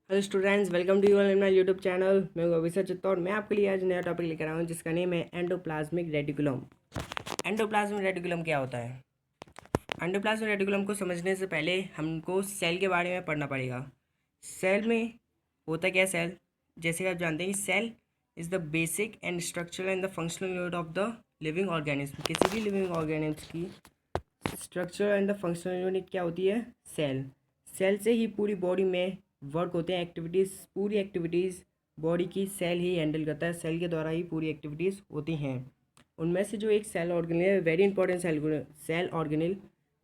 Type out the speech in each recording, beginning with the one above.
Hello students, welcome to in my YouTube channel. मैं हूं अभिषेक चित्तौड़। मैं आपके लिए आज नया टॉपिक लेकर आया हूं जिसका नेम है एंडोप्लाज्मिक रेटिकुलम। एंडोप्लाज्मिक रेटिकुलम क्या होता है? एंडोप्लाज्मिक रेटिकुलम को समझने से पहले हमको सेल के बारे में पढ़ना पड़ेगा। सेल में होता क्या? सेल, जैसे कि आप जानते हैं, cell is the basic and structural and the functional unit of the living organism. किसी भी लिविंग ऑर्गेनिज्म की structure and the functional unit क्या होती है? सेल। सेल से ही पूरी बॉडी में वर्क होते हैं, एक्टिविटीज़, पूरी एक्टिविटीज़ बॉडी की सेल ही हैंडल करता है। सेल के द्वारा ही पूरी एक्टिविटीज़ होती हैं। उनमें से जो एक सेल ऑर्गेनल है, very important cell organelle,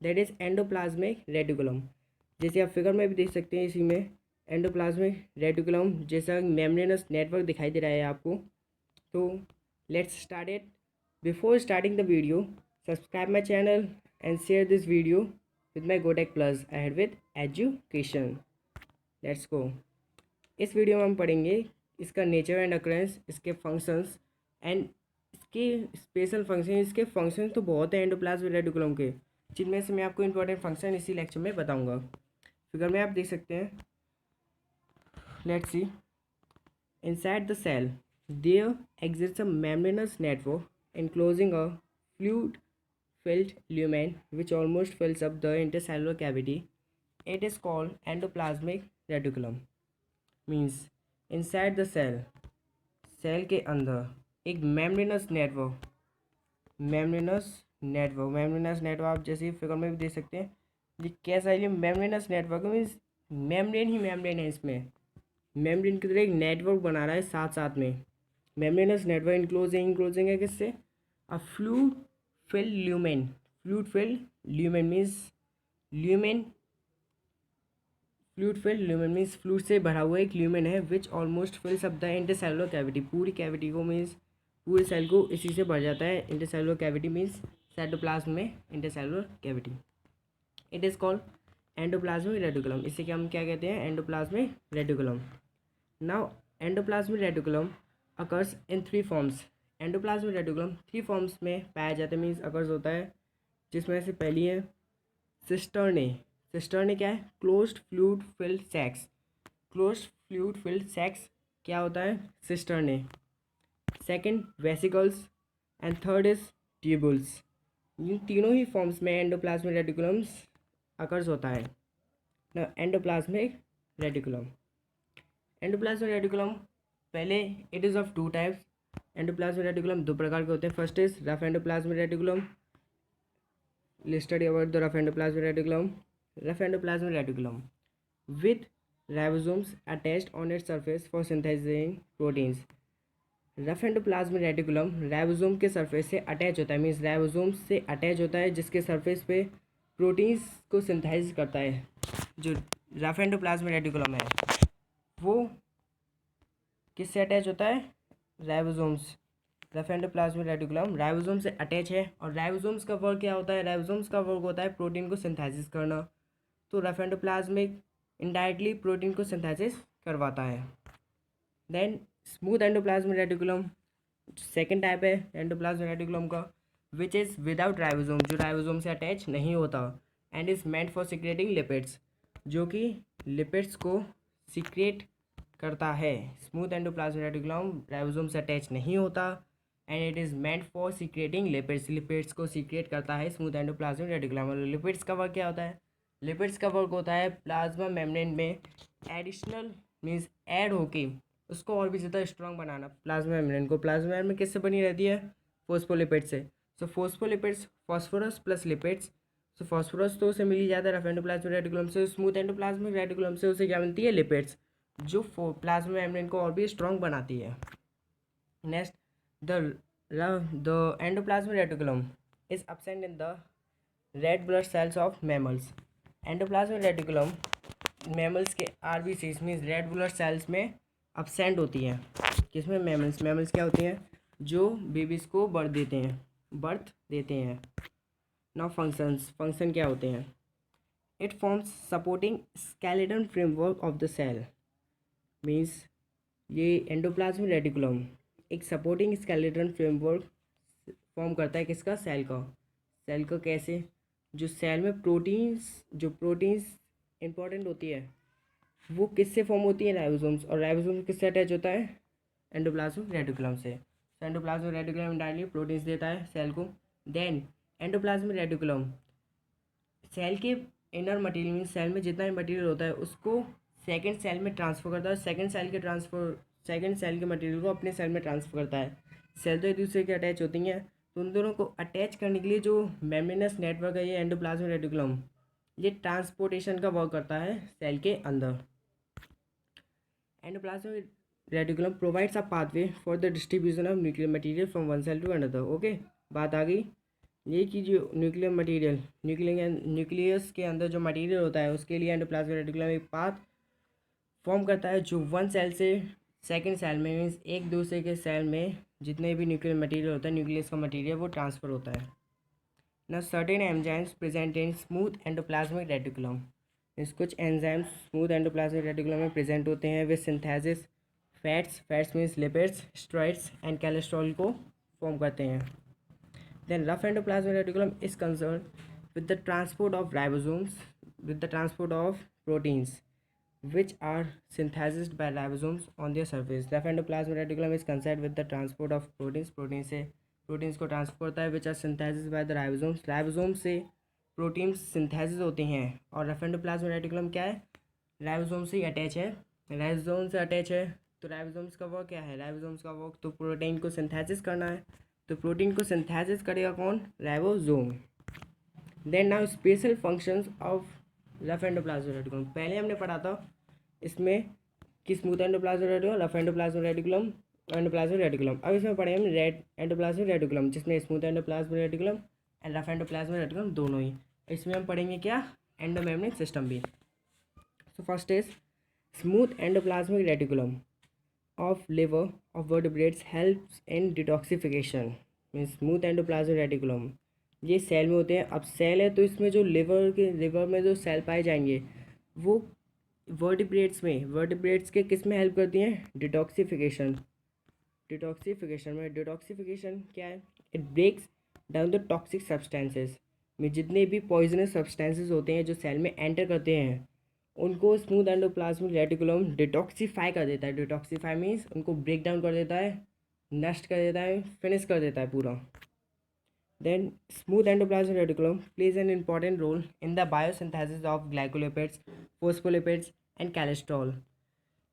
that is endoplasmic reticulum. जैसे आप फिगर में भी देख सकते हैं, इसी में एंडोप्लाज्मिक रेटिकुलम जैसा मेम्ब्रेनस नेटवर्क दिखाई दे रहा है आपको। तो let's start it. Before starting the video, subscribe my channel and share this video with my GoTech Plus ahead with education. Let's go. इस वीडियो में हम पढ़ेंगे इसका नेचर एंड अकरेंस, इसके फंक्शंस एंड इसके स्पेशल फंक्शन। इसके function तो बहुत हैं एंडोप्लाज्मिक रेटिकुलम के, जिनमें से मैं आपको इंपॉर्टेंट फंक्शन इसी लेक्चर में बताऊंगा। फिगर में आप देख सकते हैं, let's see. Inside the cell there exist a membranous network enclosing a fluid filled lumen which almost fills up the intercellular cavity. It is called endoplasmic reticulum. Means inside the cell, cell के अंदर एक membranes network आप जैसे figure में भी देख सकते हैं। ये कैसा है? ये मेम्ब्रेनस नेटवर्क मीन्स मेम्ब्रेन ही मेम्ब्रेन है। इसमें मेम्ब्रेन की तरह एक नेटवर्क बना रहा है साथ साथ में। मेम्ब्रेनस नेटवर्क इंक्लोजिंग है किससे? अ fluid filled lumen. Fluid filled lumen means lumen fluid filled lumen means fluid से भरा हुआ एक ल्यूमेन है विच almost फिल्स up the intercellular cavity. पूरी कैविटी को मीन्स पूरे सेल को इसी से भर जाता है। इंटरसेलुलर कैविटी मीन्स साइटोप्लाज्म में intercellular cavity. It is called endoplasmic reticulum. इसे क्या हम क्या कहते हैं? Endoplasmic reticulum. Now endoplasmic reticulum occurs in 3 forms. Endoplasmic reticulum 3 forms में पाया जाता है, मीन्स अकर्स होता है, जिसमें से पहली है सिस्टर्ने। सिस्टर्ने क्या है? Closed fluid filled sacs. Closed fluid filled sacs क्या होता है? Cisternae. Second vesicles and third is tubules. इन तीनों ही फॉर्म्स में एंडोप्लाज्मिक रेटिकुलम्स अकर्स होता है। ना एंडोप्लाज्मिक रेटिकुलम। एंडोप्लाज्मिक रेटिकुलम पहले it is of 2 types. Endoplasmic reticulum 2 प्रकार के होते हैं। First is rough endoplasmic reticulum. Study about the rough endoplasmic reticulum. Rough endoplasmic reticulum with ribosomes attached on its surface for synthesizing proteins. Rough endoplasmic reticulum ribosome के surface से attach होता है, means ribosome से attach होता है, जिसके surface पे proteins को सिंथेसाइज करता है। जो रफ एंडोप्लाज्मिक रेटिकुलम है वो किससे अटैच होता है? Ribosomes. Rough endoplasmic reticulum ribosome से अटैच है। और राइबोसोम्स का वर्क क्या होता है? राइबोसोम्स का वर्क होता है प्रोटीन को सिंथेसिस करना। तो रफ एंडोप्लाज्मिक इनडायरेक्टली प्रोटीन को सिंथेसिस करवाता है। Then smooth endoplasmic reticulum second type है एंडोप्लाज्मिक रेटिकुलम का, विच इज़ विदाउट राइबोसोम, जो राइबोसोम से अटैच नहीं होता, and is meant for secreting lipids, जो कि लिपिड्स को सिक्रेट करता है। स्मूथ एंडोप्लाज्मिक रेटिकुलम राइबोसोम से अटैच नहीं होता and it is meant for secreting lipids. Lipids को सिक्रेट करता है स्मूथ एंडोप्लाज्मिक रेटिकुलम। लिपिड्स का वर्क क्या होता है? लिपिड्स का वर्क होता है प्लाज्मा मेम्ब्रेन में एडिशनल मीन्स ऐड होके उसको और भी ज़्यादा स्ट्रॉन्ग बनाना। प्लाज्मा मेम्ब्रेन को, प्लाज्मा मेम्ब्रेन किससे बनी रहती है? फोस्फोलिपिड से। सो फोस्फोलिपिड्स, फास्फोरस प्लस लिपिड्स। सो फास्फोरस तो उसे मिल ही जाता है रफ एंडोप्लाज्मिक रेटिकुलम से। स्मूथ एंडोप्लाज्मिक रेटिकुलम से उसे क्या मिलती है? लिपिड्स, जो प्लाज्मा मेम्ब्रेन को और भी स्ट्रॉन्ग बनाती है। Next, the endoplasmic reticulum is absent in the red blood cells of mammals. Endoplasmic reticulum mammals के RBCs means red blood cells में absent होती हैं। किसमें? मैमल्स। मैमल्स क्या होती हैं? जो बेबीज़ को बर्थ देते हैं। नाउ फंक्शन क्या होते हैं? It forms supporting skeleton framework of the cell. Means ये एंडोप्लाज्मिक रेटिकुलम एक सपोर्टिंग स्केलेटन फ्रेमवर्क फॉर्म करता है। किसका? सेल का। सेल का कैसे? जो सेल में जो प्रोटीन्स इंपॉर्टेंट होती है, वो किससे फॉर्म होती है, राइबोसोम्स, और राइबोसोम किससे अटैच होता है, एंडोप्लाज्मिक रेटिकुलम से। तो एंडोप्लाज्मिक रेटिकुलम डायरेक्टली प्रोटीन्स देता है सेल को। देन एंडोप्लाज्मिक रेटिकुलम सेल के इनर मटेरियल मीन सेल में जितना भी मटेरियल होता है उसको सेकंड सेल में ट्रांसफ़र करता है, सेकंड सेल के मटेरियल को अपने सेल में ट्रांसफ़र करता है। सेल तो एक दूसरे के अटैच होती हैं, तो उन दोनों को अटैच करने के लिए जो मेम्ब्रेनस नेटवर्क है ये एंडोप्लाज्मिक रेटिकुलम, ये ट्रांसपोर्टेशन का वर्क करता है सेल के अंदर। Endoplasmic reticulum provides a pathway for the distribution of nuclear material from one cell to another. Okay, बात आ गई। ये कि जो न्यूक्लियस के अंदर जो मटेरियल होता है उसके लिए एंडोप्लाज्मिक रेटिकुलम एक पाथ फॉर्म करता है जो वन सेल से सेकंड सेल में, मीन्स एक दूसरे के सेल में जितने भी न्यूक्लियर मटेरियल होता है, न्यूक्लियस का मटेरियल वो ट्रांसफ़र होता है। ना certain enzymes present in smooth endoplasmic reticulum, इस कुछ एंजाइम्स स्मूथ एंडोप्लाज्मिक रेटिकुलम में प्रेजेंट होते हैं वे synthesis fats means lipids, steroids and cholesterol को फॉर्म करते हैं। Then rough endoplasmic reticulum is concern with the transport of ribosomes, with the transport of proteins which are synthesized by ribosomes on their surface. Rough endoplasmic reticulum is concerned with the transport of proteins, proteins को transfer होता है which are synthesized by the ribosomes, ribosomes से proteins synthesis होते हैं। और rough endoplasmic reticulum क्या है, ribosome से ही अटैच है, राइबोसोम से अटैच है। तो राइबोसोम्स का वर्क क्या है, राइबोसोम्स का वर्क तो प्रोटीन को सिंथेसिस करना है, तो प्रोटीन को सिंथेसिस करेगा कौन, ribosome. Then now special functions of rough endoplasmic reticulum, पहले हमने पढ़ा था इसमें कि smooth endoplasmic reticulum, rough endoplasmic reticulum, endoplasmic reticulum. अब इसमें पढ़े हम रेड एंडोप्लाज्मिक रेटिकुलम जिसमें smooth endoplasmic reticulum and rough endoplasmic reticulum दोनों ही। इसमें हम पढ़ेंगे क्या, एंडोमेम्ब्रेन सिस्टम भी। So first is smooth endoplasmic reticulum of liver of vertebrates helps in detoxification. Means smooth endoplasmic reticulum ये सेल में होते हैं। अब सेल है तो इसमें जो लिवर में जो सेल पाए जाएंगे वो वर्टिब्रेट्स के किस में हेल्प करती हैं, डिटॉक्सिफिकेशन में। डिटॉक्सिफिकेशन क्या है, it breaks down the toxic substances में जितने भी पॉइजनस सब्सटेंसेस होते हैं जो सेल में एंटर करते हैं उनको स्मूथ एंडोप्लाज्मिक रेटिकुलम डिटॉक्सिफाई कर देता है। डिटॉक्सिफाई मीन्स उनको ब्रेक डाउन कर देता है, नष्ट कर देता है, फिनिश कर देता है पूरा। Then smooth endoplasmic reticulum plays an important role in the biosynthesis of glycolipids, phospholipids and cholesterol.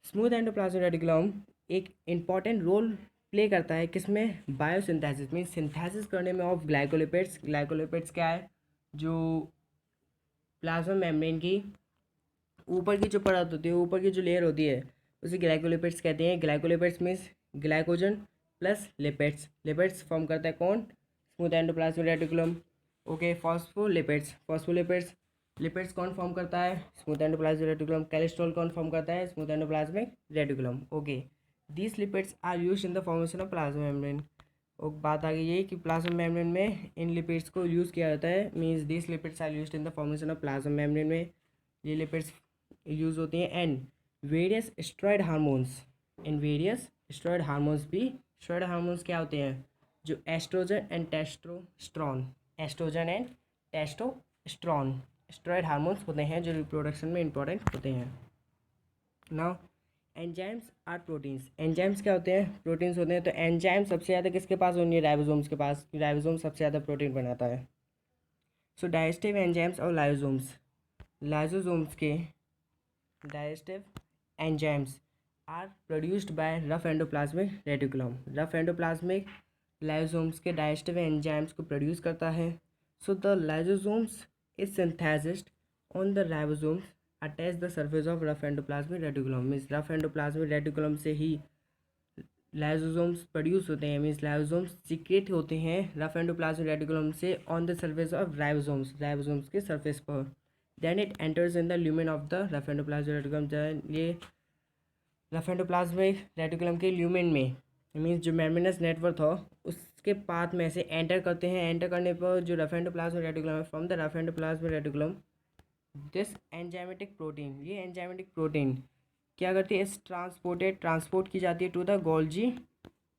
Smooth endoplasmic reticulum एक इम्पॉर्टेंट रोल प्ले करता है किसमें, बायोसिंथेसिस में, सिंथेसिस करने में ऑफ ग्लाइकोलिपिड्स। ग्लाइकोलिपिड्स क्या है, जो प्लाज्मा मेम्ब्रेन की ऊपर की जो परत होती है, ऊपर की जो लेयर होती है उसे ग्लाइकोलिपिड्स कहते हैं। Glycolipids means glycogen plus lipids form करता है कौन, smooth endoplasmic reticulum. Okay, phospholipids lipids कौन फॉर्म करता है, स्मूथ एंडोप्लाज्मिक रेटिकुलम। कोलेस्ट्रॉल कौन फॉर्म करता है, smooth endoplasmic reticulum. Okay, these lipids are used in the formation of plasma membrane. और बात आ गई ये कि प्लाज्मा मेम्ब्रेन में इन लिपिड्स को यूज़ किया जाता है, means these lipids are used in the formation of plasma membrane में ये लिपिड्स यूज़ होती हैं। And various steroid hormones, in various steroid hormones भी, स्टेरॉयड हार्मोन्स क्या होते हैं, जो estrogen and testosterone steroid hormones होते हैं जो रिप्रोडक्शन में इंपॉर्टेंट होते हैं। Now enzymes are proteins, enzymes क्या होते हैं, प्रोटीन्स होते हैं। तो एंजाइम सबसे ज़्यादा किसके पास होंगे, राइबोसोम्स के पास। राइबोसोम सबसे ज़्यादा प्रोटीन बनाता है। सो डाइजेस्टिव एंजाइम्स और लाइसोसोम्स के digestive enzymes are produced by rough endoplasmic reticulum. Rough endoplasmic lysosomes के डाइजेस्टिव एंजाइम्स को प्रोड्यूस करता है। So the lysosomes is synthesised on the ribosomes attach the surface of rough endoplasmic reticulum. Means rough endoplasmic reticulum से ही lysosomes produce होते हैं, means lysosomes secrete होते हैं रफ एंडोप्लाज्मिक रेटिकुलम से on the surface of ribosomes के surface पर। Then it enters in the lumen of the rough endoplasmic reticulum. ये रफ एंडोप्लाज्मिक रेटिकुलम के ल्यूमेन में, मीन्स जो मेम्ब्रेनस नेटवर्क था उसके पाथ में से एंटर करते हैं। एंटर करने पर जो रफ एंडोप्लाज्मिक रेटिकुलम है, from the rough endoplasmic reticulum this enzymatic protein, ये एंजाइमेटिक प्रोटीन क्या करती है, इस ट्रांसपोर्ट की जाती है टू द गोल्जी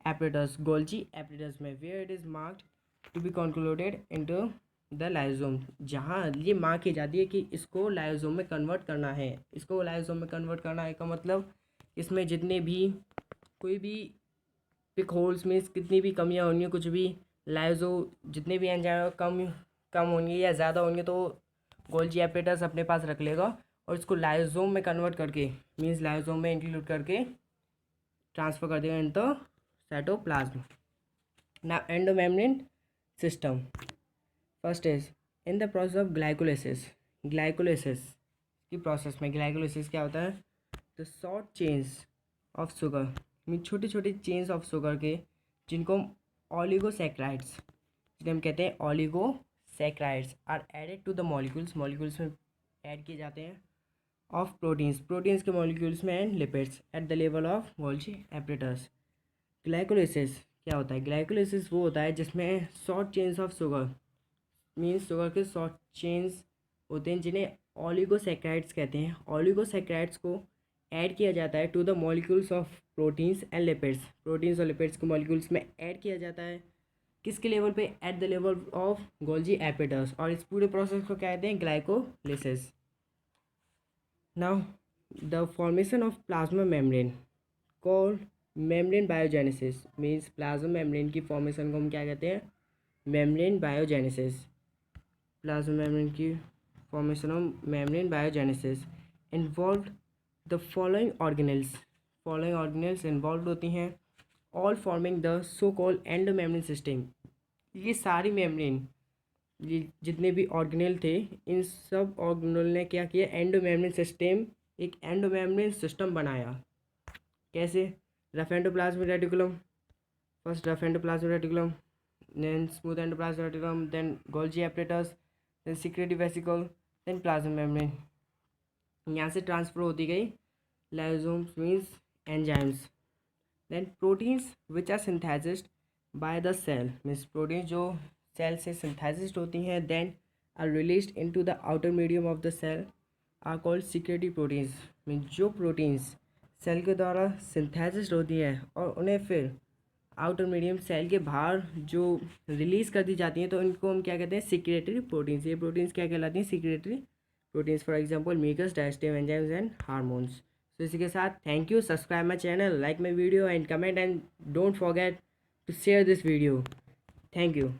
एपरेटस में, where it is marked to be concluded into the lysosome, जहाँ ये मांग की जाती है कि इसको लाइजोम में कन्वर्ट करना है। इसको लाइजोम में कन्वर्ट करना है का मतलब इसमें जितने भी कोई भी पिक होल्स में कितनी भी कमियां होंगी, कुछ भी लाइजो जितने भी एंजाइम कम कम होंगे या ज़्यादा होंगे तो गोल्जी एपरेटस अपने पास रख लेगा और इसको लाइजोम में कन्वर्ट करके मीन्स लाइजोम में इंक्लूड करके ट्रांसफ़र कर देगा in the cytoplasm. Now endomembrane system first is in the process of glycolysis. Glycolysis की प्रोसेस में ग्लाइकोलाइसिस क्या होता है? The short chains of sugar mean छोटे छोटे चेन्स ऑफ शुगर के जिनको हम ऑलिगोसैक्राइड्स, जिन्हें हम कहते हैं oligosaccharides, are added to the molecules, molecules में ऐड किए जाते हैं ऑफ प्रोटीन्स, प्रोटीन्स के मॉलिक्यूल्स में and lipids at the level of Golgi apparatus. Glycolysis क्या होता है? ग्लाइकोलाइसिस वो होता है जिसमें short chains of sugar means sugar के शॉर्ट चेन्स होते हैं जिन्हें ऑलिगोसैक्राइड्स कहते हैं। ऑलिगोसैक्राइड्स को ऐड किया जाता है to the molecules of proteins and lipids, proteins और लिपिड्स के मॉलिक्यूल्स में ऐड किया जाता है किसके लेवल पे? At the level of Golgi apparatus. और इस पूरे प्रोसेस को क्या कहते हैं? Glycolysis. Now the formation of plasma membrane called membrane biogenesis means plasma membrane की फॉर्मेशन को हम क्या कहते हैं? Membrane biogenesis. प्लाज्मा मेम्ब्रेन की formation of membrane biogenesis involve the following organelles involve होती हैं all forming the so called endomembrane system. ये सारी मेम्ब्रेन, ये जितने भी ऑर्गेनेल थे, इन सब ऑर्गेनेल ने क्या किया? एंडोमेम्ब्रेन सिस्टम, एक एंडोमेम्ब्रेन सिस्टम बनाया। कैसे? Rough endoplasmic reticulum, first rough endoplasmic reticulum, then smooth endoplasmic reticulum, then Golgi apparatus, then secretory vesicle, then plasma membrane. यहाँ से ट्रांसफर होती गई lysosomes means enzymes, then proteins which are synthesized by the cell means proteins जो cell से synthesized होती हैं, then are released into the outer medium of the cell are called secretory proteins means जो proteins cell के द्वारा synthesis होती है और उन्हें फिर आउटर मीडियम सेल के बाहर जो रिलीज़ कर दी जाती हैं तो इनको हम क्या कहते हैं? Secretory proteins. ये प्रोटीन्स क्या कहलाती हैं? Secretory proteins. For example mucus, digestive enzymes and hormones. तो इसी के साथ thank you, subscribe my channel, like my video and comment and don't forget to share this video. Thank you.